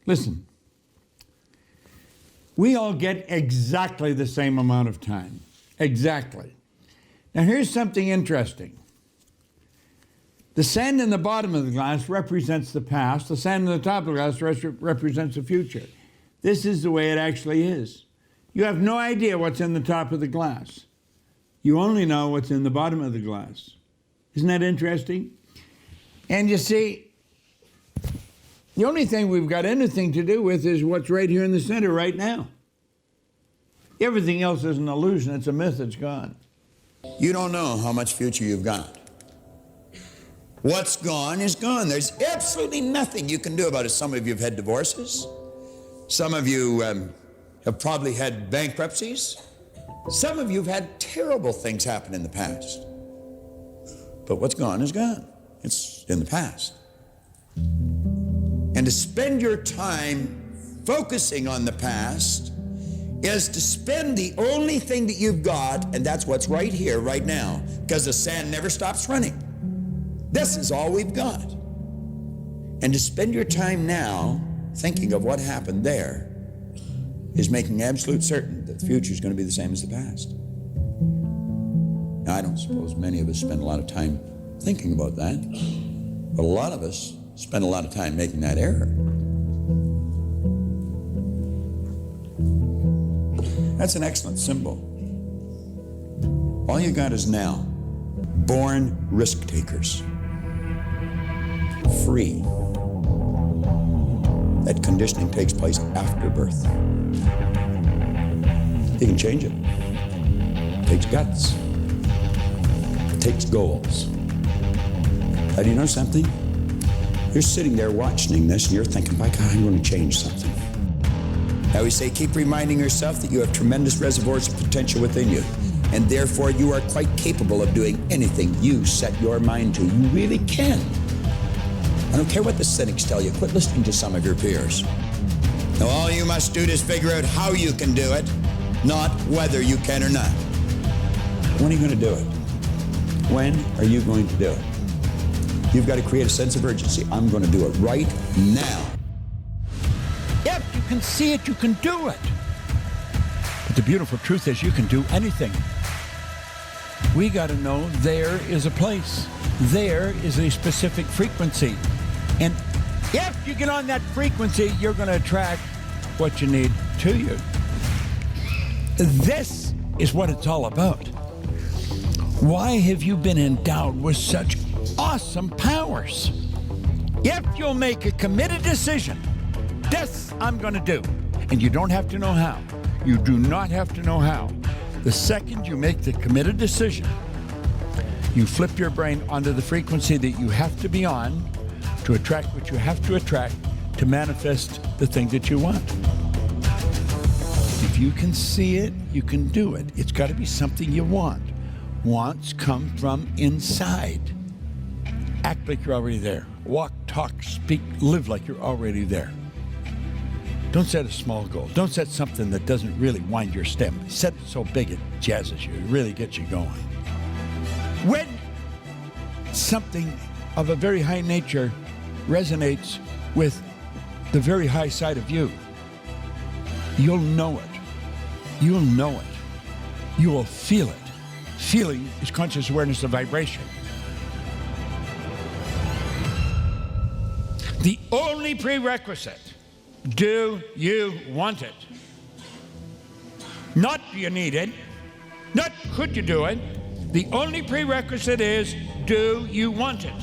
Listen, we all get exactly the same amount of time. Exactly. Now here's something interesting. The sand in the bottom of the glass represents the past. The sand in the top of the glass represents the future. This is the way it actually is. You have no idea what's in the top of the glass. You only know what's in the bottom of the glass. Isn't that interesting? And you see, the only thing we've got anything to do with is what's right here in the center right now. Everything else is an illusion. It's a myth. It's gone. You don't know how much future you've got. What's gone is gone. There's absolutely nothing you can do about it. Some of you have had divorces. Some of you have probably had bankruptcies. Some of you have had terrible things happen in the past. But what's gone is gone. It's in the past. And to spend your time focusing on the past is to spend the only thing that you've got, and that's what's right here, right now, because the sand never stops running. This is all we've got. And to spend your time now thinking of what happened there is making absolute certain that the future is going to be the same as the past. Now, I don't suppose many of us spend a lot of time thinking about that, but a lot of us spend a lot of time making that error. That's an excellent symbol. All you got is now. Born risk takers. Free. That conditioning takes place after birth. You can change it. It takes guts. It takes goals. Now, do you know something? You're sitting there watching this and you're thinking, my God, I'm going to change something. Now we say, keep reminding yourself that you have tremendous reservoirs of potential within you, and therefore you are quite capable of doing anything you set your mind to. You really can. I don't care what the cynics tell you. Quit listening to some of your peers. Now all you must do is figure out how you can do it, not whether you can or not. When are you going to do it? When are you going to do it? You've got to create a sense of urgency. I'm going to do it right now. If you can see it, you can do it. But the beautiful truth is you can do anything. We got to know there is a place. There is a specific frequency. And if you get on that frequency, you're going to attract what you need to you. This is what it's all about. Why have you been endowed with such awesome powers? If you'll make a committed decision, this I'm going to do. And you don't have to know how. You do not have to know how. The second you make the committed decision, you flip your brain onto the frequency that you have to be on to attract what you have to attract to manifest the thing that you want. If you can see it, you can do it. It's got to be something you want. Wants come from inside. Act like you're already there. Walk, talk, speak, live like you're already there. Don't set a small goal. Don't set something that doesn't really wind your step. Set it so big it jazzes you. It really gets you going. When something of a very high nature resonates with the very high side of you, you'll know it. You'll know it. You will feel it. Feeling is conscious awareness of vibration. The only prerequisite, do you want it? Not do you need it, not could you do it. The only prerequisite is, do you want it?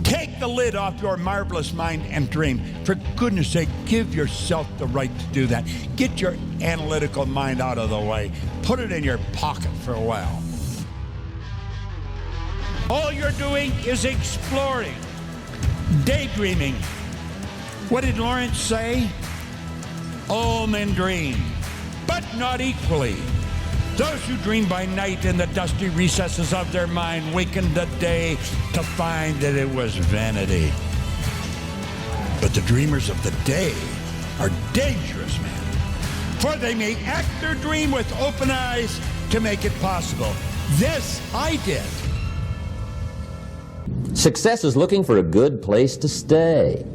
Take the lid off your marvelous mind and dream. For goodness sake, give yourself the right to do that. Get your analytical mind out of the way. Put it in your pocket for a while. All you're doing is exploring, daydreaming. What did Lawrence say? All men dream, but not equally. Those who dream by night in the dusty recesses of their mind waken the day to find that it was vanity. But the dreamers of the day are dangerous men, for they may act their dream with open eyes to make it possible. This I did. Success is looking for a good place to stay.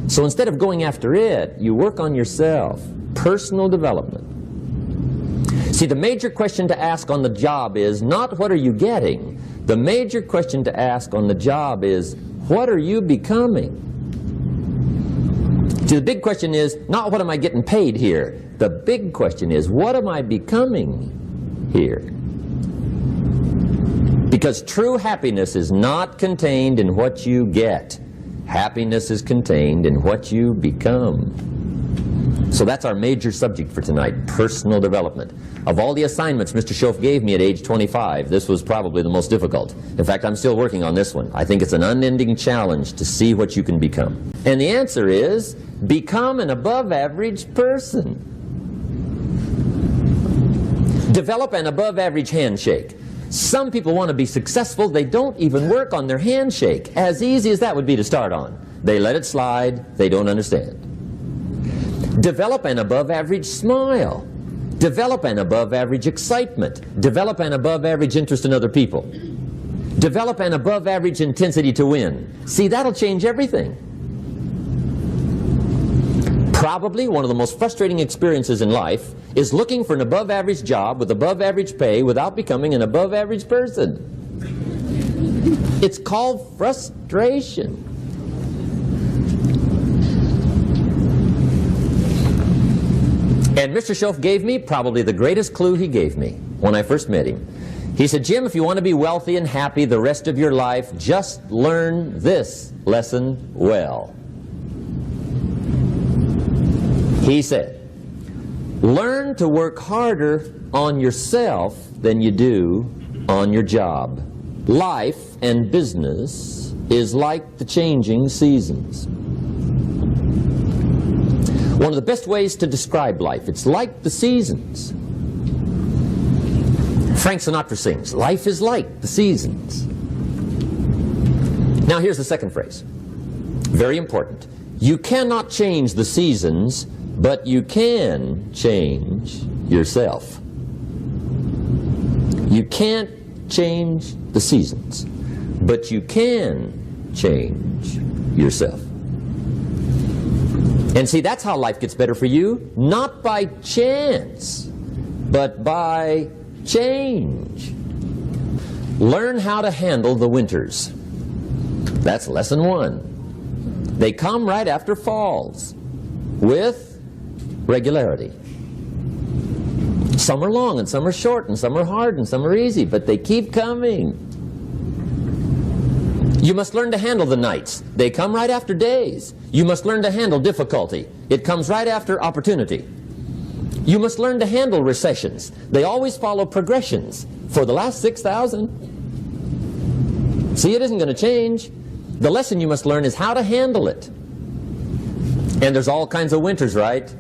So instead of going after it, you work on yourself. Personal development. See, the major question to ask on the job is not what are you getting. The major question to ask on the job is what are you becoming? See, the big question is not what am I getting paid here. The big question is what am I becoming here? Because true happiness is not contained in what you get. Happiness is contained in what you become. So that's our major subject for tonight, personal development. Of all the assignments Mr. Schoaf gave me at age 25, this was probably the most difficult. In fact, I'm still working on this one. I think it's an unending challenge to see what you can become. And the answer is, become an above-average person. Develop an above-average handshake. Some people want to be successful, they don't even work on their handshake. As easy as that would be to start on. They let it slide, they don't understand. Develop an above-average smile. Develop an above-average excitement. Develop an above-average interest in other people. Develop an above-average intensity to win. See, that'll change everything. Probably one of the most frustrating experiences in life is looking for an above-average job with above-average pay without becoming an above-average person. It's called frustration. And Mr. Schoaf gave me probably the greatest clue he gave me when I first met him. He said, Jim, if you want to be wealthy and happy the rest of your life, just learn this lesson well. He said, learn to work harder on yourself than you do on your job. Life and business is like the changing seasons. One of the best ways to describe life, it's like the seasons. Frank Sinatra sings, life is like the seasons. Now here's the second phrase. Very important. You cannot change the seasons, but you can change yourself. You can't change the seasons, but you can change yourself. And see, that's how life gets better for you, not by chance, but by change. Learn how to handle the winters. That's lesson one. They come right after falls, with regularity. Some are long and some are short and some are hard and some are easy, but they keep coming. You must learn to handle the nights. They come right after days. You must learn to handle difficulty. It comes right after opportunity. You must learn to handle recessions. They always follow progressions. For the last 6,000. See, it isn't going to change. The lesson you must learn is how to handle it. And there's all kinds of winters, right?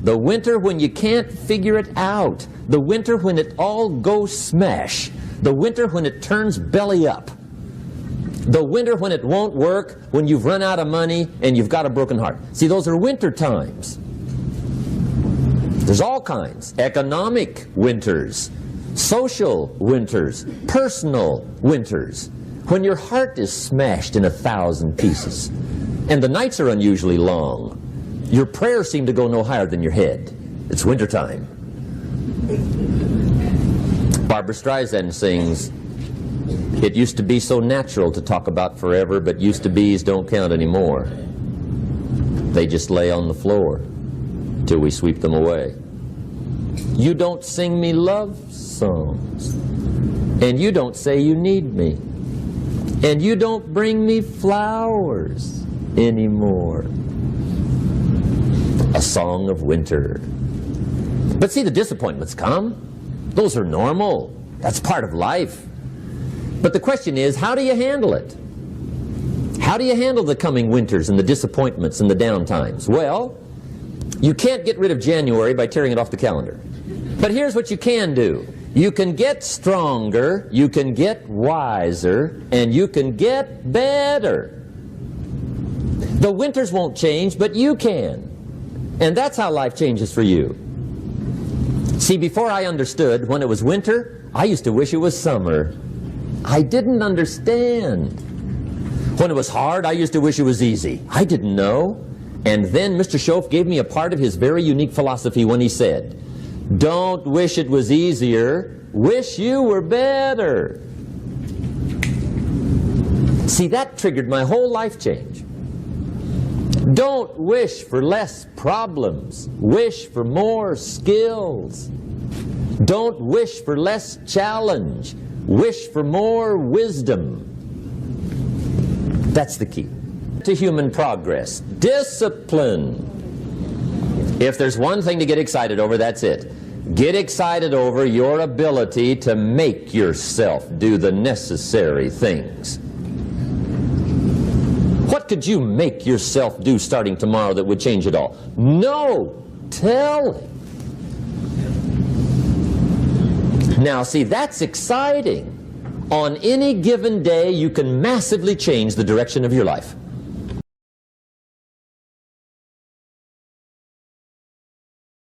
The winter when you can't figure it out. The winter when it all goes smash. The winter when it turns belly up. The winter when it won't work, when you've run out of money and you've got a broken heart. See, those are winter times. There's all kinds. Economic winters, social winters, personal winters. When your heart is smashed in 1,000 pieces and the nights are unusually long, your prayers seem to go no higher than your head. It's wintertime. Barbra Streisand sings, it used to be so natural to talk about forever, but used to be's don't count anymore. They just lay on the floor till we sweep them away. You don't sing me love songs, and you don't say you need me, and you don't bring me flowers anymore. A song of winter. But see, the disappointments come. Those are normal. That's part of life. But the question is, how do you handle it? How do you handle the coming winters and the disappointments and the downtimes? Well, you can't get rid of January by tearing it off the calendar. But here's what you can do. You can get stronger, you can get wiser, and you can get better. The winters won't change, but you can. And that's how life changes for you. See, before I understood, when it was winter, I used to wish it was summer. I didn't understand. When it was hard, I used to wish it was easy. I didn't know. And then Mr. Schoaf gave me a part of his very unique philosophy when he said, "Don't wish it was easier, wish you were better." See, that triggered my whole life change. Don't wish for less problems, wish for more skills. Don't wish for less challenge, wish for more wisdom. That's the key to human progress. Discipline. If there's one thing to get excited over, that's it. Get excited over your ability to make yourself do the necessary things. What could you make yourself do starting tomorrow that would change it all? No! Tell him. Now, see, that's exciting. On any given day, you can massively change the direction of your life.